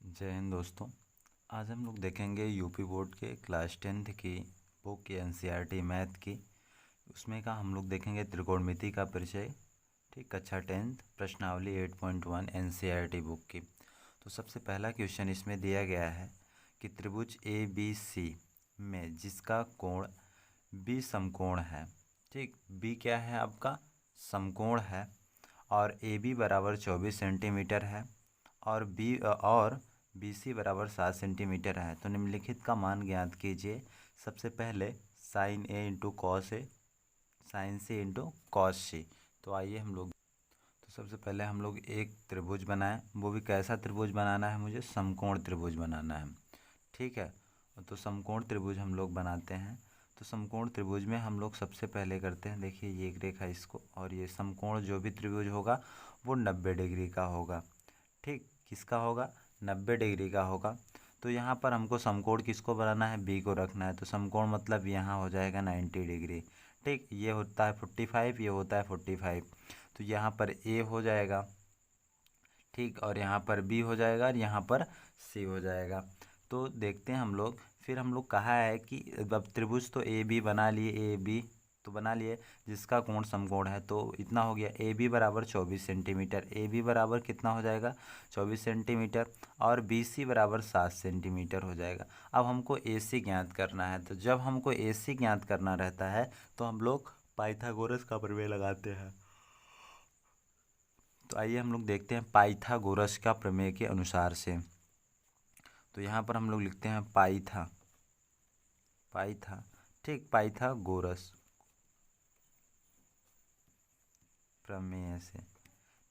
जय हिंद दोस्तों। आज हम लोग देखेंगे यूपी बोर्ड के क्लास 10th की बुक की एनसीईआरटी मैथ की। उसमें का हम लोग देखेंगे त्रिकोणमिति का परिचय। ठीक, कक्षा 10th प्रश्नावली 8.1 एनसीईआरटी बुक की। तो सबसे पहला क्वेश्चन इसमें दिया गया है कि त्रिभुज ए बी सी में जिसका कोण बी समकोण है। ठीक, बी क्या है आपका? समकोण है। और ए बी बराबर 24 सेंटीमीटर है और बी सी बराबर 7 सेंटीमीटर है। तो निम्नलिखित का मान ज्ञात कीजिए। सबसे पहले sign A into cos A, sign C into cos सी। तो आइए हम लोग, तो सबसे पहले हम लोग एक त्रिभुज बनाएं। वो भी कैसा त्रिभुज बनाना है? मुझे समकोण त्रिभुज बनाना है। ठीक है, तो समकोण त्रिभुज हम लोग बनाते हैं। तो समकोण त्रिभुज में हम लोग सबसे पहले करते हैं, देखिए ये एक रेखा इसको, और ये समकोण जो भी त्रिभुज होगा वो 90 डिग्री का होगा। ठीक, किसका होगा? 90 डिग्री का होगा। तो यहाँ पर हमको समकोण किसको बनाना है? बी को रखना है। तो समकोण मतलब यहाँ हो जाएगा 90 डिग्री। ठीक, ये होता है 45, ये होता है 45। तो यहाँ पर ए हो जाएगा, ठीक, और यहाँ पर बी हो जाएगा और यहाँ पर सी हो जाएगा। तो देखते हैं हम लोग, फिर हम लोग कहा है कि अब त्रिभुज तो ए बी बना लिए, ए बी तो बना लिए जिसका कोण समकोण है। तो इतना हो गया, ए बी बराबर 24 सेंटीमीटर। ए बी बराबर कितना हो जाएगा? 24 सेंटीमीटर। और बी सी बराबर 7 सेंटीमीटर हो जाएगा। अब हमको ए सी ज्ञात करना है। तो जब हमको ए सी ज्ञात करना रहता है तो हम लोग पाइथागोरस का प्रमेय लगाते हैं। तो आइए हम लोग देखते हैं पाइथागोरस का प्रमेय के अनुसार से। तो यहाँ पर हम लोग लिखते हैं पाइथा, ठीक, पाइथागोरस प्रमेय से।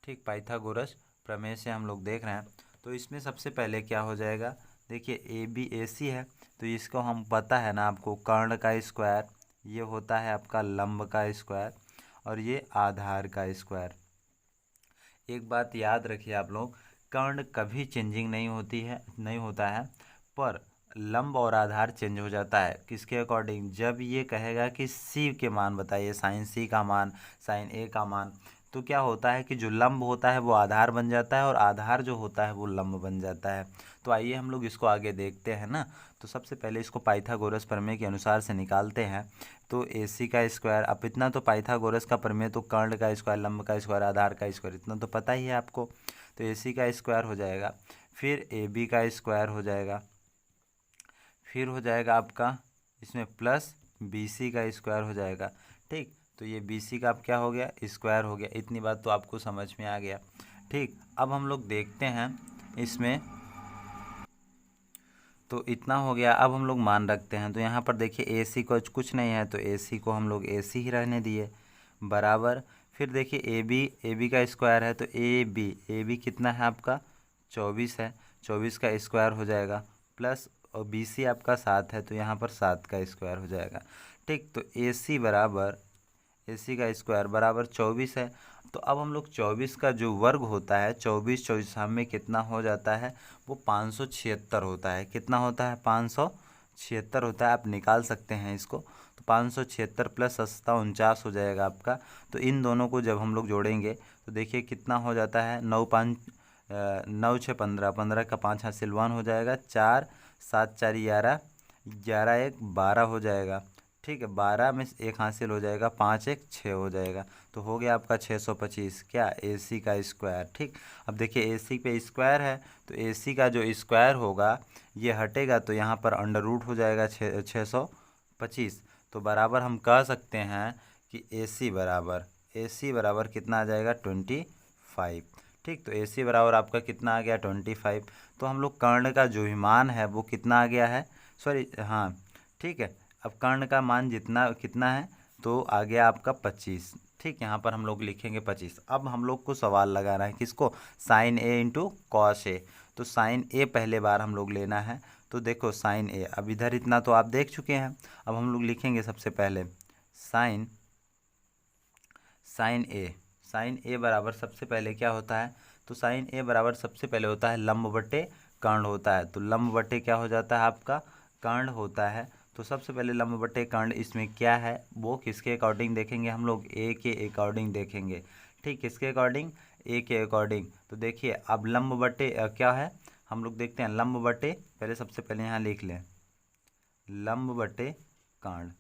ठीक, पाइथागोरस प्रमेय से हम लोग देख रहे हैं। तो इसमें सबसे पहले क्या हो जाएगा? देखिए ए बी ए सी है, तो इसको हम पता है ना आपको, कर्ण का स्क्वायर ये होता है आपका लंब का स्क्वायर, और ये आधार का स्क्वायर। एक बात याद रखिए आप लोग, कर्ण कभी चेंजिंग नहीं होता है, पर लंब और आधार चेंज हो जाता है। किसके अकॉर्डिंग? जब ये कहेगा कि सी के मान बताइए, साइन सी का मान, साइन ए का मान, तो क्या होता है कि जो लंब होता है वो आधार बन जाता है और आधार जो होता है वो लंब बन जाता है। तो आइए हम लोग इसको आगे देखते हैं ना। तो सबसे पहले इसको पाइथागोरस प्रमेय के अनुसार से निकालते हैं। तो ए सी का स्क्वायर, अब इतना तो पाइथागोरस का प्रमेय तो कर्ण का स्क्वायर, लंब का स्क्वायर, आधार का स्क्वायर, इतना तो पता ही है आपको। तो ए सी का स्क्वायर हो जाएगा, फिर ए बी का स्क्वायर हो जाएगा, फिर हो जाएगा आपका इसमें प्लस बी सी का स्क्वायर हो जाएगा। ठीक, तो ये बी सी का अब क्या हो गया? स्क्वायर हो गया। इतनी बात तो आपको समझ में आ गया। ठीक, अब हम लोग देखते हैं इसमें, तो इतना हो गया। अब हम लोग मान रखते हैं। तो यहाँ पर देखिए ए सी को कुछ नहीं है, तो ए सी को हम लोग ए सी ही रहने दिए, बराबर। फिर देखिए ए बी का स्क्वायर है, तो ए बी कितना है आपका? 24 है, 24 का स्क्वायर हो जाएगा, प्लस और बी सी आपका 7 है, तो यहाँ पर 7 का स्क्वायर हो जाएगा। ठीक, तो ए सी का स्क्वायर बराबर 24 है। तो अब हम लोग 24 का जो वर्ग होता है, 24 में कितना हो जाता है? वो 576 होता है। कितना होता है? 576 होता है। आप निकाल सकते हैं इसको। तो 576 प्लस 49 हो जाएगा आपका। तो इन दोनों को जब हम लोग जोड़ेंगे तो देखिए कितना हो जाता है? 9 6 15, 15 का 5 हासिल 1 हो जाएगा, 4 7 4 11, 11 1 12 हो जाएगा। ठीक है, 12 में एक हासिल हो जाएगा, 5 1 6 हो जाएगा। तो हो गया आपका 625 क्या? ए सी का स्क्वायर। ठीक, अब देखिए ए सी पे स्क्वायर है, तो ए सी का जो स्क्वायर होगा ये हटेगा, तो यहाँ पर अंडर रूट हो जाएगा 625। तो बराबर हम कह सकते हैं कि ए सी बराबर कितना आ जाएगा? 25। ठीक, तो ए सी बराबर आपका कितना आ गया? 25। तो हम लोग कर्ण का जो भी मान है वो कितना आ गया है? सॉरी, हाँ, ठीक है। अब कर्ण का मान जितना कितना है, तो आ गया आपका 25। ठीक, यहाँ पर हम लोग लिखेंगे 25। अब हम लोग को सवाल लगाना है किसको? Sign A into cos A. तो साइन ए पहले बार हम लोग लेना है। तो देखो साइन ए, अब इधर इतना तो आप देख चुके हैं। अब हम लोग लिखेंगे सबसे पहले साइन साइन ए बराबर सबसे पहले क्या होता है? तो साइन ए बराबर सबसे पहले होता है लंब बटे कर्ण होता है। तो लंब बटे क्या हो जाता है आपका? कर्ण होता है। तो सबसे पहले लंब बटे कर्ण इसमें क्या है वो किसके अकॉर्डिंग देखेंगे? हम लोग ए के अकॉर्डिंग देखेंगे। ठीक, किसके अकॉर्डिंग? ए के अकॉर्डिंग। तो देखिए अब लंब बटे क्या है? हम लोग देखते हैं लंब बटे, पहले सबसे पहले यहाँ लिख लें लंब बटे कर्ण।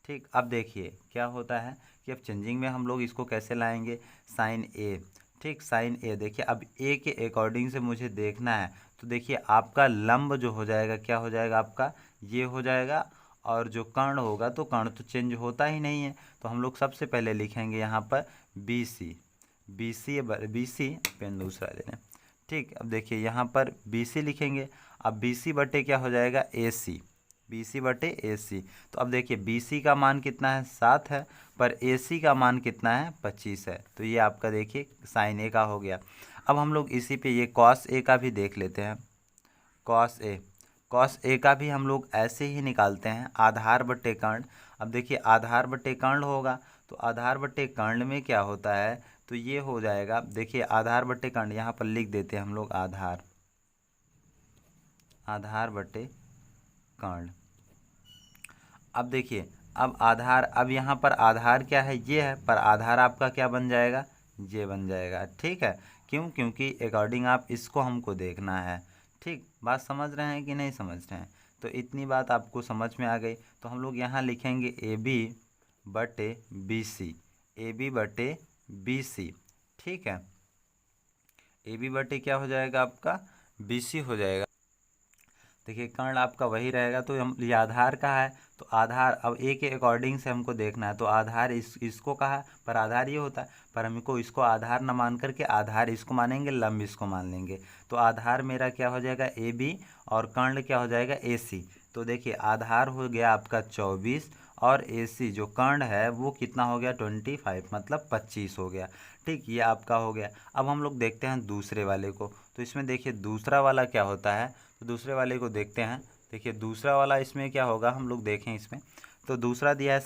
ठीक, अब देखिए क्या होता है कि अब चेंजिंग में हम लोग इसको कैसे लाएंगे, साइन ए। ठीक, साइन ए देखिए अब ए के अकॉर्डिंग से मुझे देखना है, तो देखिए आपका लंब जो हो जाएगा क्या हो जाएगा, आपका ये हो जाएगा, और जो कर्ण होगा तो कर्ण तो चेंज होता ही नहीं है, तो हम लोग सबसे पहले लिखेंगे यहाँ पर B C. B C pen दूसरा ले लें। ठीक, अब देखिए यहाँ पर बी सी लिखेंगे, अब बी सी बटे क्या हो जाएगा, ए सी। बी सी बटे ए सी, तो अब देखिए बी सी का मान कितना है 7 है, पर ए सी का मान कितना है 25 है, तो ये आपका देखिए साइन ए का हो गया। अब हम लोग इसी पे ये कॉस ए का भी देख लेते हैं। कॉस ए का भी हम लोग ऐसे ही निकालते हैं, आधार बटे कर्ण। अब देखिए आधार बटे कर्ण होगा, तो आधार बटे कर्ण में क्या होता है, तो ये हो जाएगा, देखिए आधार बटे कर्ण यहाँ पर लिख देते हैं हम लोग आधार बटे कर्ण। अब देखिए अब आधार, अब यहाँ पर आधार क्या है, ये है, पर आधार आपका क्या बन जाएगा, ये बन जाएगा। ठीक है, क्यों, क्योंकि अकॉर्डिंग आप इसको हमको देखना है। ठीक, बात समझ रहे हैं कि नहीं समझ रहे हैं, तो इतनी बात आपको समझ में आ गई, तो हम लोग यहाँ लिखेंगे ए बी बटे बी सी, ए बी बटे बी सी। ठीक है, ए बी बटे क्या हो जाएगा आपका, बी सी हो जाएगा। देखिए कर्ण आपका वही रहेगा, तो हम ये आधार कहा है, तो आधार अब ए के अकॉर्डिंग से हमको देखना है, तो आधार इसको कहा है, पर आधार ये होता है, पर हमको इसको आधार न मान करके आधार इसको मानेंगे, लंब इसको मान लेंगे, तो आधार मेरा क्या हो जाएगा ए बी, और कर्ण क्या हो जाएगा ए सी। तो देखिए आधार हो गया आपका 24, और ए सी जो कर्ण है वो कितना हो गया 25, मतलब 25 हो गया। ठीक, ये आपका हो गया। अब हम लोग देखते हैं दूसरे वाले को, तो इसमें देखिए दूसरा वाला क्या होता है, तो दूसरे वाले को देखते हैं। देखिए दूसरा वाला इसमें क्या होगा, हम लोग देखें इसमें, तो दूसरा दिया है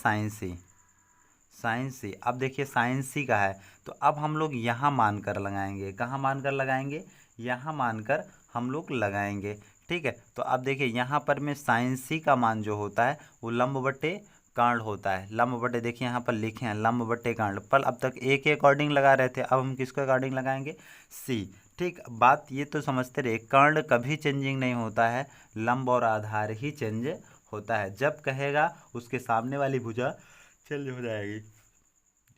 साइन सी। अब देखिए साइन सी का है, तो अब हम लोग यहाँ मान कर लगाएंगे, कहाँ मान कर लगाएंगे, यहाँ मान कर हम लोग लगाएंगे। ठीक है, तो अब देखिए यहाँ पर में साइन सी का मान जो होता है वो लंब बटे कर्ण होता है। लंब बटे देखिए यहाँ पर लिखे हैं लंब बटे कर्ण, पर अब तक ए के अकॉर्डिंग लगा रहे थे, अब हम किसके अकॉर्डिंग लगाएंगे, सी। ठीक, बात ये तो समझते रहे, कर्ण कभी चेंजिंग नहीं होता है, लंब और आधार ही चेंज होता है, जब कहेगा उसके सामने वाली भुजा चेंज हो जाएगी।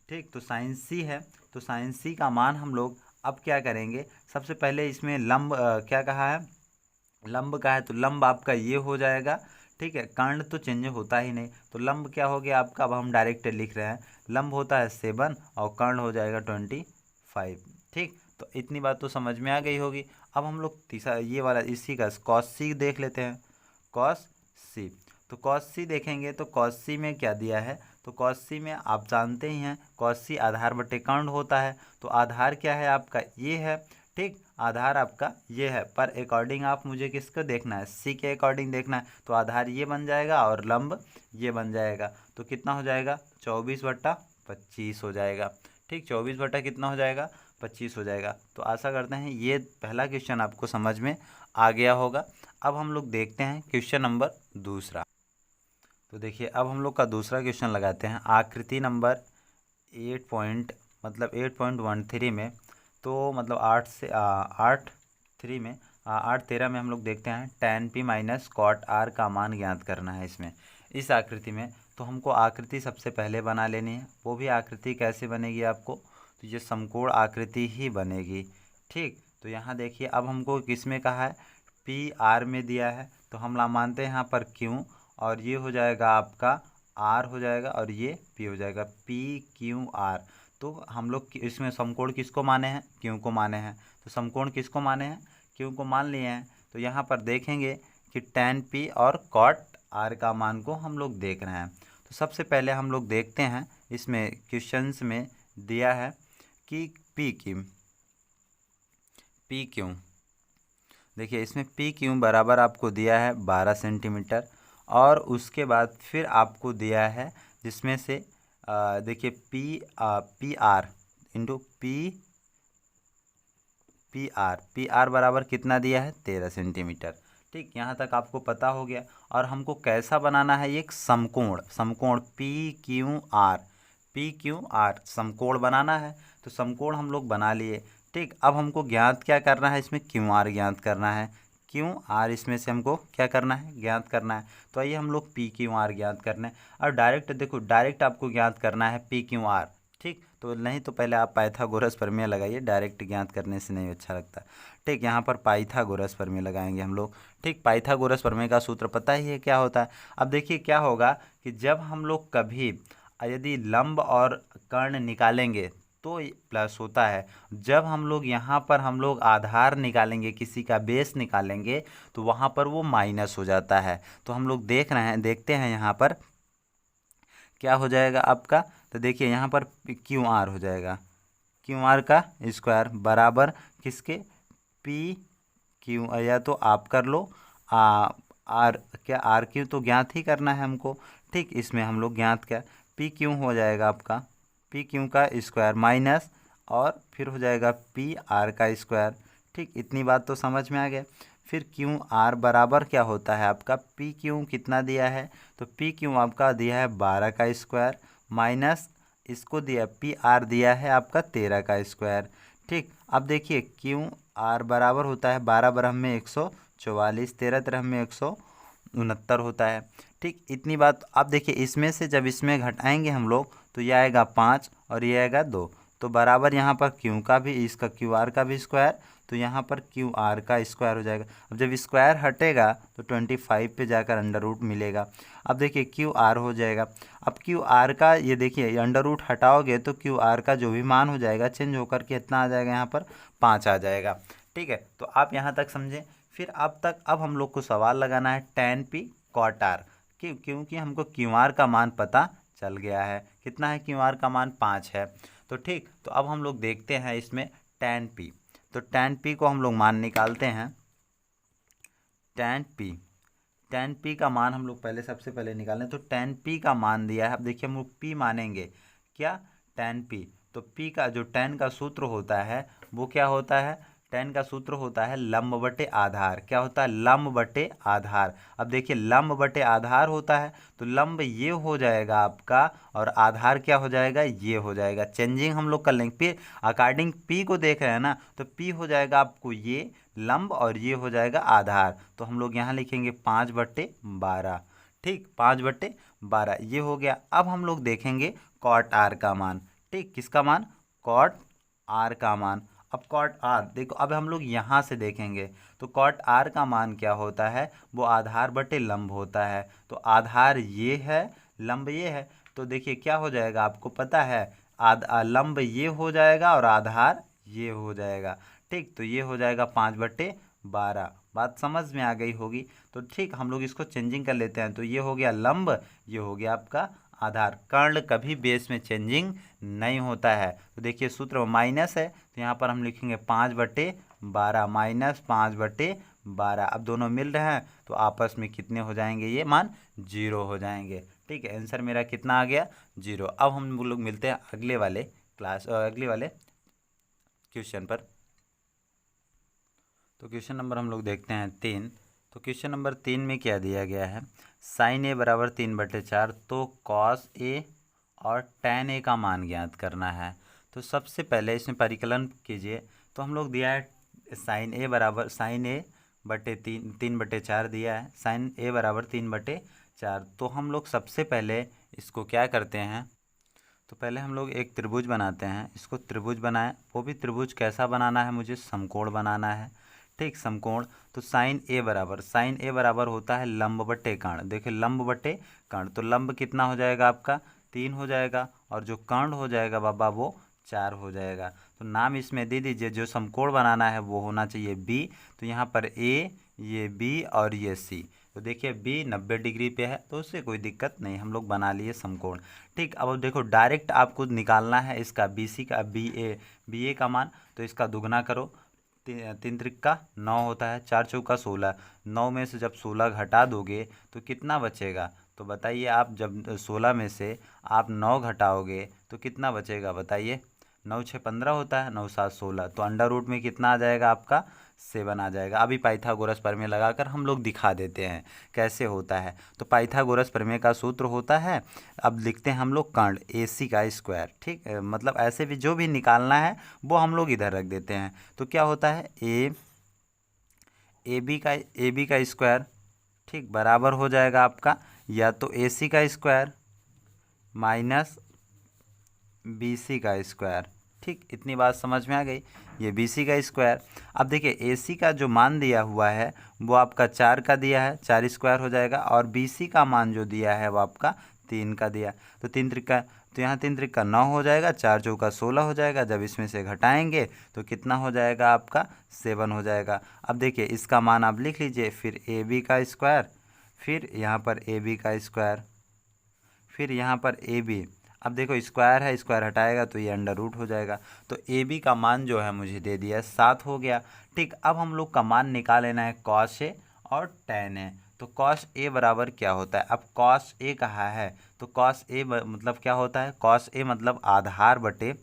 ठीक, तो साइन सी है, तो साइन सी का मान हम लोग अब क्या करेंगे, सबसे पहले इसमें लंब क्या कहा है, लंब का है, तो लंब आपका ये हो जाएगा। ठीक है, कर्ण तो चेंज होता ही नहीं, तो लंब क्या हो गया आपका, अब हम डायरेक्ट लिख रहे हैं, लंब होता है 7 और कर्ण हो जाएगा 25। ठीक, तो इतनी बात तो समझ में आ गई होगी। अब हम लोग तीसरा ये वाला इसी का कॉस सी देख लेते हैं, कॉस सी। तो कॉस सी देखेंगे, तो कॉस सी में क्या दिया है, तो कॉस सी में आप जानते ही हैं कॉस सी आधार बटे कर्ण होता है, तो आधार क्या है आपका ये है। ठीक, आधार आपका ये है, पर अकॉर्डिंग आप मुझे किसको देखना है, सी के अकॉर्डिंग देखना है, तो आधार ये बन जाएगा और लंब ये बन जाएगा, तो कितना हो जाएगा 24/25 हो जाएगा। ठीक, 24 कितना हो जाएगा 25 हो जाएगा। तो आशा करते हैं ये पहला क्वेश्चन आपको समझ में आ गया होगा। अब हम लोग देखते हैं क्वेश्चन नंबर दूसरा। तो देखिए अब हम लोग का दूसरा क्वेश्चन लगाते हैं आकृति नंबर 8.13 में, तो मतलब 8 13 में हम लोग देखते हैं tan p minus cot r का मान ज्ञात करना है इसमें, इस आकृति में। तो हमको आकृति सबसे पहले बना लेनी है, वो भी आकृति कैसे बनेगी आपको, तो ये समकोण आकृति ही बनेगी। ठीक, तो यहाँ देखिए अब हमको किस में कहा है, पी आर में दिया है, तो हम मानते हैं यहाँ पर क्यों, और ये हो जाएगा आपका आर हो जाएगा, और ये पी हो जाएगा, पी क्यू आर। तो हम लोग इसमें समकोण किसको माने हैं, क्यों को माने हैं, तो समकोण किसको माने हैं, क्यों को मान लिए हैं। तो यहाँ पर देखेंगे कि tan p और cot r का मान को हम लोग देख रहे हैं। तो सबसे पहले हम लोग देखते हैं, इसमें क्वेश्चंस में दिया है कि p क्यों, देखिए इसमें पी क्यों बराबर आपको दिया है 12 सेंटीमीटर, और उसके बाद फिर आपको दिया है जिसमें से देखिए P R into P R बराबर कितना दिया है 13 सेंटीमीटर। ठीक, यहाँ तक आपको पता हो गया। और हमको कैसा बनाना है, एक समकोण पी क्यू आर समकोण बनाना है, तो समकोण हम लोग बना लिए। ठीक, अब हमको ज्ञात क्या करना है, इसमें क्यू आर ज्ञात करना है। क्यू आर इसमें से हमको क्या करना है, ज्ञात करना है। तो आइए हम लोग पी क्यू आर ज्ञात करना है। और डायरेक्ट देखो, डायरेक्ट आपको ज्ञात करना है पी क्यू आर। ठीक, तो नहीं तो पहले आप पाइथागोरस प्रमेय लगाइए, डायरेक्ट ज्ञात करने से नहीं अच्छा लगता। ठीक, यहाँ पर पाइथागोरस प्रमेय लगाएंगे हम लोग। ठीक, पाइथागोरस प्रमेय का सूत्र पता ही है क्या होता है। अब देखिए क्या होगा कि जब हम लोग कभी यदि लंब और कर्ण निकालेंगे तो प्लस होता है। जब हम लोग यहाँ पर हम लोग आधार निकालेंगे, किसी का बेस निकालेंगे, तो वहाँ पर वो माइनस हो जाता है। तो हम लोग देखते हैं यहाँ पर क्या हो जाएगा आपका। तो देखिए यहाँ पर क्यू आर हो जाएगा, क्यू आर का स्क्वायर बराबर किसके, पी क्यू, या तो आप कर लो आर, क्या आर क्यू तो ज्ञात ही करना है हमको। ठीक, इसमें हम लोग ज्ञात क्या, पी क्यू हो जाएगा आपका, पी क्यू का स्क्वायर माइनस और फिर हो जाएगा पी आर का स्क्वायर। ठीक, इतनी बात तो समझ में आ गया। फिर क्यू आर बराबर क्या होता है आपका, पी क्यू कितना दिया है, तो पी क्यू आपका दिया है 12 का स्क्वायर माइनस इसको दिया पी आर दिया है आपका 13 का स्क्वायर। ठीक, अब देखिए क्यू आर बराबर होता है 12 बरह में 144, 13 तरह में 169 होता है। ठीक, इतनी बात। अब देखिए इसमें से जब इसमें घटाएंगे हम लोग तो ये आएगा 5 और ये आएगा 2, तो बराबर यहाँ पर क्यू का भी, इसका क्यू आर का भी स्क्वायर, तो यहाँ पर क्यू आर का स्क्वायर हो जाएगा। अब जब स्क्वायर हटेगा तो 25 पे जाकर अंडर रूट मिलेगा। अब देखिए क्यू आर हो जाएगा। अब क्यू आर का ये देखिए अंडर रूट हटाओगे तो क्यू आर का जो भी मान हो जाएगा चेंज होकर के इतना आ जाएगा, यहाँ पर 5 आ जाएगा। ठीक है, तो आप यहाँ तक समझें। फिर अब हम लोग को सवाल लगाना है tan p cot r, क्योंकि हमको क्यू आर का मान पता चल गया है। कितना है, क्यू आर का मान 5 है। तो ठीक, तो अब हम लोग देखते हैं इसमें tan p। तो tan p को हम लोग मान निकालते हैं। tan p का मान हम लोग सबसे पहले निकालें। तो tan p का मान दिया है। अब देखिए हम लोग p मानेंगे क्या, tan p। तो p का जो tan का सूत्र होता है वो क्या होता है, tan का सूत्र होता है लंब बटे आधार। क्या होता है, लंब बटे आधार। अब देखिए लंब बटे आधार होता है तो लंब ये हो जाएगा आपका और आधार क्या हो जाएगा, ये हो जाएगा। चेंजिंग हम लोग कर लेंगे, फिर अकॉर्डिंग p को देख रहे हैं ना, तो p हो जाएगा आपको ये लंब और ये हो जाएगा आधार। तो हम लोग यहाँ लिखेंगे 5/12। ठीक, 5/12 ये हो गया। अब हम लोग देखेंगे कॉट आर का मान। ठीक, किसका मान, कॉट आर का मान। अब कॉट आर देखो, अब हम लोग यहाँ से देखेंगे तो कॉट आर का मान क्या होता है, वो आधार बटे लंब होता है। तो आधार ये है, लंब ये है। तो देखिए क्या हो जाएगा आपको पता है, लंब ये हो जाएगा और आधार ये हो जाएगा। ठीक, तो ये हो जाएगा 5/12। बात समझ में आ गई होगी। तो ठीक, हम लोग इसको चेंजिंग कर लेते हैं। तो ये हो गया लंब, ये हो गया आपका आधार। कर्ण कभी बेस में चेंजिंग नहीं होता है। तो देखिए सूत्र माइनस है, तो यहाँ पर हम लिखेंगे 5/12 माइनस 5/12। अब दोनों मिल रहे हैं तो आपस में कितने हो जाएंगे, ये मान 0 हो जाएंगे। ठीक है, आंसर मेरा कितना आ गया, 0। अब हम लोग मिलते हैं अगले वाले क्वेश्चन पर। तो क्वेश्चन नंबर हम लोग देखते हैं 3। तो क्वेश्चन नंबर 3 में क्या दिया गया है, साइन ए बराबर 3/4, तो कॉस ए और tan ए का मान ज्ञात करना है। तो सबसे पहले इसमें परिकलन कीजिए। तो हम लोग दिया है साइन ए बराबर, साइन ए बटे 3/4 दिया है, साइन ए बराबर 3/4। तो हम लोग सबसे पहले इसको क्या करते हैं, तो पहले हम लोग एक त्रिभुज बनाते हैं। इसको त्रिभुज बनाएं, वो भी त्रिभुज कैसा बनाना है, मुझे समकोण बनाना है। ठीक, समकोण। तो साइन ए बराबर होता है लंब बटे कर्ण। देखिए लंब बटे कर्ण, तो लंब कितना हो जाएगा आपका, 3 हो जाएगा, और जो कर्ण हो जाएगा बाबा वो 4 हो जाएगा। तो नाम इसमें दे दीजिए, जो समकोण बनाना है वो होना चाहिए बी। तो यहाँ पर ए, ये बी और ये सी। तो देखिए बी 90 डिग्री पे है तो उससे कोई दिक्कत नहीं, हम लोग बना लिए समकोण। ठीक, अब देखो डायरेक्ट आपको निकालना है इसका बी ए का मान। तो इसका दुगना करो, 3 त्रिका 9 होता है, 4 चौका 16। 9 में से जब 16 घटा दोगे तो कितना बचेगा, तो बताइए आप। जब 16 में से आप 9 घटाओगे तो कितना बचेगा बताइए। 9 6 15 होता है, 9 7 16। तो अंडर रूट में कितना आ जाएगा आपका, 7 आ जाएगा। अभी पाइथागोरस प्रमेय लगाकर हम लोग दिखा देते हैं कैसे होता है। तो पाइथागोरस प्रमेय का सूत्र होता है, अब लिखते हैं हम लोग कर्ण AC का स्क्वायर, ठीक है, मतलब ऐसे भी जो भी निकालना है वो हम लोग इधर रख देते हैं। तो क्या होता है ए बी का स्क्वायर, ठीक, बराबर हो जाएगा आपका या तो AC का स्क्वायर माइनस BC का स्क्वायर, ठीक, इतनी बात समझ में आ गई। ये BC का स्क्वायर। अब देखिए AC का जो मान दिया हुआ है वो आपका 4 का दिया है, 4 स्क्वायर हो जाएगा, और BC का मान जो दिया है वो आपका 3 का दिया। तो 3 त्रिका, तो यहाँ 3 त्रिका 9 हो जाएगा, 4 चौका 16 हो जाएगा। जब इसमें से घटाएंगे तो कितना हो जाएगा आपका 7 हो जाएगा। अब देखिए इसका मान आप लिख लीजिए, फिर AB का स्क्वायर, फिर यहाँ पर AB का स्क्वायर, फिर यहाँ पर AB। अब देखो स्क्वायर है, स्क्वायर हटाएगा तो ये अंडर रूट हो जाएगा। तो AB का मान जो है मुझे दे दिया 7 हो गया, ठीक। अब हम लोग का मान निकाल लेना है cos A और tan A। तो cos A बराबर क्या होता है, अब cos A कहा है तो cos A मतलब क्या होता है, cos A मतलब आधार बटे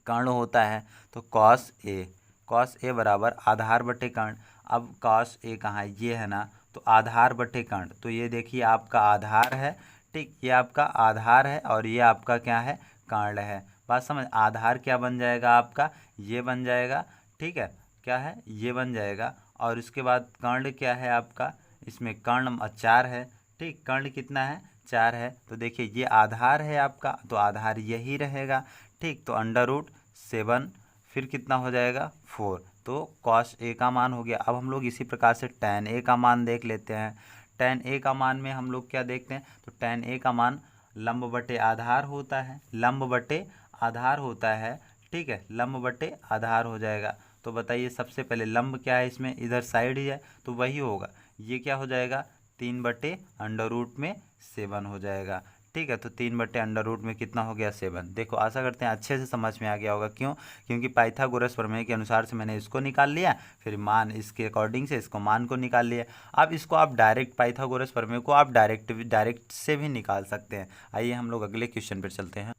कर्ण होता है। तो cos A बराबर आधार बटे कर्ण। अब cos A कहाँ है, ये है ना, तो आधार बटे कर्ण, तो ये देखिए आपका आधार है, ठीक, ये आपका आधार है और ये आपका क्या है, कर्ण है। बात समझ, आधार क्या बन जाएगा आपका, ये बन जाएगा, ठीक है, क्या है, ये बन जाएगा। और उसके बाद कर्ण क्या है आपका, इसमें कर्ण 4 है, ठीक, कर्ण कितना है, 4 है। तो देखिए ये आधार है आपका, तो आधार यही रहेगा, ठीक। तो अंडर रूट 7, फिर कितना हो जाएगा 4। तो cos A का मान हो गया। अब हम लोग इसी प्रकार से tan A का मान देख लेते हैं। tan A का मान में हम लोग क्या देखते हैं, तो tan A का मान लंब बटे आधार होता है, लंब बटे आधार होता है, ठीक है, लंब बटे आधार हो जाएगा। तो बताइए सबसे पहले लंब क्या है, इसमें इधर साइड ही है तो वही होगा, ये क्या हो जाएगा 3 बटे अंडर रूट में 7 हो जाएगा, ठीक है। तो 3 बटे अंडर रूट में कितना हो गया 7। देखो आशा करते हैं अच्छे से समझ में आ गया होगा, क्यों, क्योंकि पाइथागोरस प्रमेय के अनुसार से मैंने इसको निकाल लिया, फिर मान इसके अकॉर्डिंग से इसको मान को निकाल लिया। अब इसको आप डायरेक्ट पाइथागोरस प्रमेय को आप डायरेक्ट से भी निकाल सकते हैं। आइए हम लोग अगले क्वेश्चन पर चलते हैं।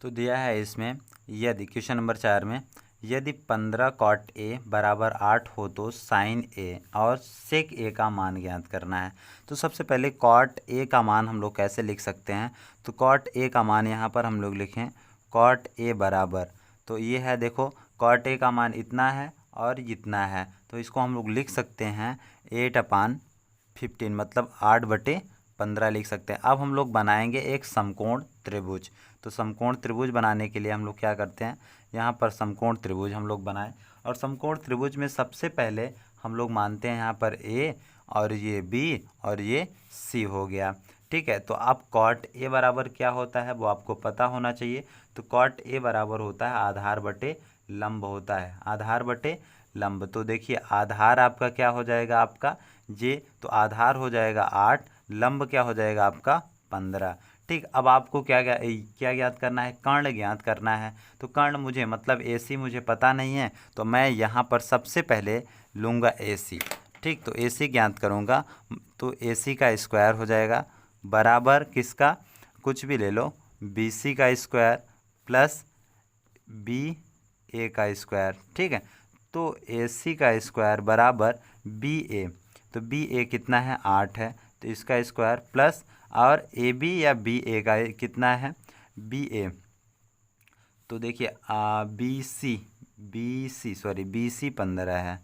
तो दिया है इसमें, यदि क्वेश्चन नंबर 4 में यदि 15 cot A बराबर 8 हो तो sin A और sec A का मान ज्ञात करना है। तो सबसे पहले cot A का मान हम लोग कैसे लिख सकते हैं, तो cot A का मान यहाँ पर हम लोग लिखें cot A बराबर, तो ये है देखो cot A का मान इतना है और इतना है, तो इसको हम लोग लिख सकते हैं 8/15, मतलब 8/15 लिख सकते हैं। अब हम लोग बनाएंगे एक समकोण त्रिभुज। तो समकोण त्रिभुज बनाने के लिए हम लोग क्या करते हैं, यहाँ पर समकोण त्रिभुज हम लोग बनाएं, और समकोण त्रिभुज में सबसे पहले हम लोग मानते हैं यहाँ पर A और ये B और ये C हो गया, ठीक है। तो अब cot A बराबर क्या होता है वो आपको पता होना चाहिए। तो cot A बराबर होता है आधार बटे लंब होता है, आधार बटे लंब। तो देखिए आधार आपका क्या हो जाएगा आपका J, तो आधार हो जाएगा 8, लंब क्या हो जाएगा आपका 15, ठीक। अब आपको क्या ज्ञात करना है, कर्ण ज्ञात करना है। तो कर्ण मुझे मतलब AC मुझे पता नहीं है, तो मैं यहाँ पर सबसे पहले लूँगा AC, ठीक। तो AC ज्ञात करूँगा, तो AC का स्क्वायर हो जाएगा बराबर किसका, कुछ भी ले लो, BC का स्क्वायर प्लस BA का स्क्वायर, ठीक है। तो AC का स्क्वायर बराबर BA, तो BA कितना है 8 है, तो इसका स्क्वायर प्लस, और AB या BA का कितना है BA, तो देखिए BC 15 है,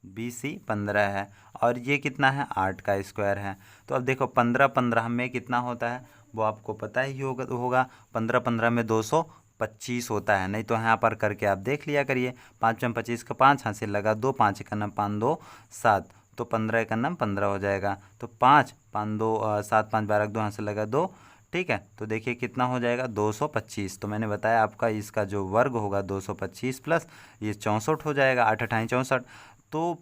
BC 15 है, और ये कितना है 8 का स्क्वायर है। तो अब देखो 15 में कितना होता है वो आपको पता ही होगा 15 में 225 होता है, नहीं तो यहाँ पर करके आप देख लिया करिए। 5 में 25 का 5 हाथ से लगा 2, 5 एक नम 5 2 7, तो 15 एक नम 15 हो जाएगा। तो 5 5 2 7 5 12 2 हाथ से लगा 2, ठीक है। तो देखिए कितना हो जाएगा 225। तो मैंने बताया आपका इसका जो वर्ग होगा 225 प्लस ये 64 हो जाएगा, 8 8 64, तो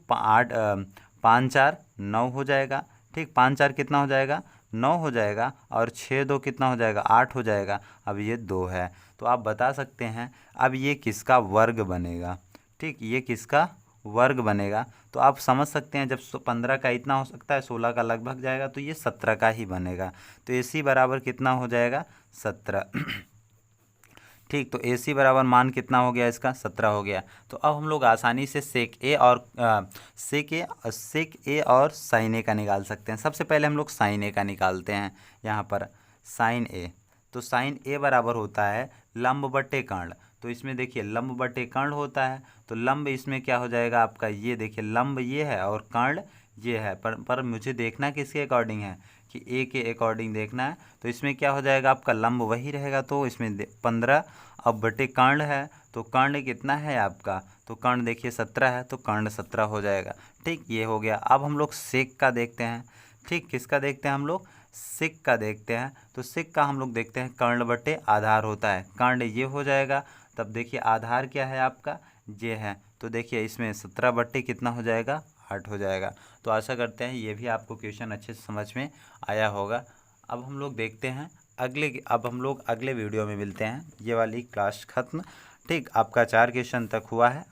5 4 9 हो जाएगा, ठीक। 5 4 कितना हो जाएगा 9 हो जाएगा, और 6 2 कितना हो जाएगा 8 हो जाएगा। अब ये 2 है, तो आप बता सकते हैं अब ये किसका वर्ग बनेगा, ठीक, ये किसका वर्ग बनेगा। तो आप समझ सकते हैं जब 15 का इतना हो सकता है, 16 का लगभग जाएगा, तो ये 17 का ही बनेगा। तो AC बराबर कितना हो जाएगा 17, ठीक। तो AC बराबर मान कितना हो गया इसका 17 हो गया। तो अब हम लोग आसानी से सेक ए और साइन ए का निकाल सकते हैं। सबसे पहले हम लोग साइन ए का निकालते हैं। यहाँ पर साइन ए, तो साइन ए बराबर होता है लंब बटे कर्ण। तो इसमें देखिए लंब बटे कर्ण होता है, तो लंब इसमें क्या हो जाएगा आपका, ये देखिए लंब ये है और कर्ण ये है, पर मुझे देखना किसके अकॉर्डिंग है कि ए के अकॉर्डिंग देखना है। तो इसमें क्या हो जाएगा आपका लंब वही रहेगा, तो इसमें 15। अब बटे कर्ण है, तो कर्ण कितना है आपका, तो कर्ण देखिए 17 है, तो कर्ण 17 हो जाएगा। ठीक, ये हो गया। अब हम लोग सेक का देखते हैं। ठीक, किसका देखते हैं हम लोग, सेक का देखते हैं। तो सेक का हम लोग देखते हैं कर्ण बटे आधार होता है, कर्ण ये हो जाएगा। तब देखिए आधार क्या है आपका, ये है। तो देखिए इसमें 17 बट्टे कितना हो जाएगा, 8 हो जाएगा। तो आशा करते हैं ये भी आपको क्वेश्चन अच्छे से समझ में आया होगा। अब हम लोग देखते हैं अब हम लोग अगले वीडियो में मिलते हैं। ये वाली क्लास खत्म। ठीक, आपका 4 क्वेश्चन तक हुआ है।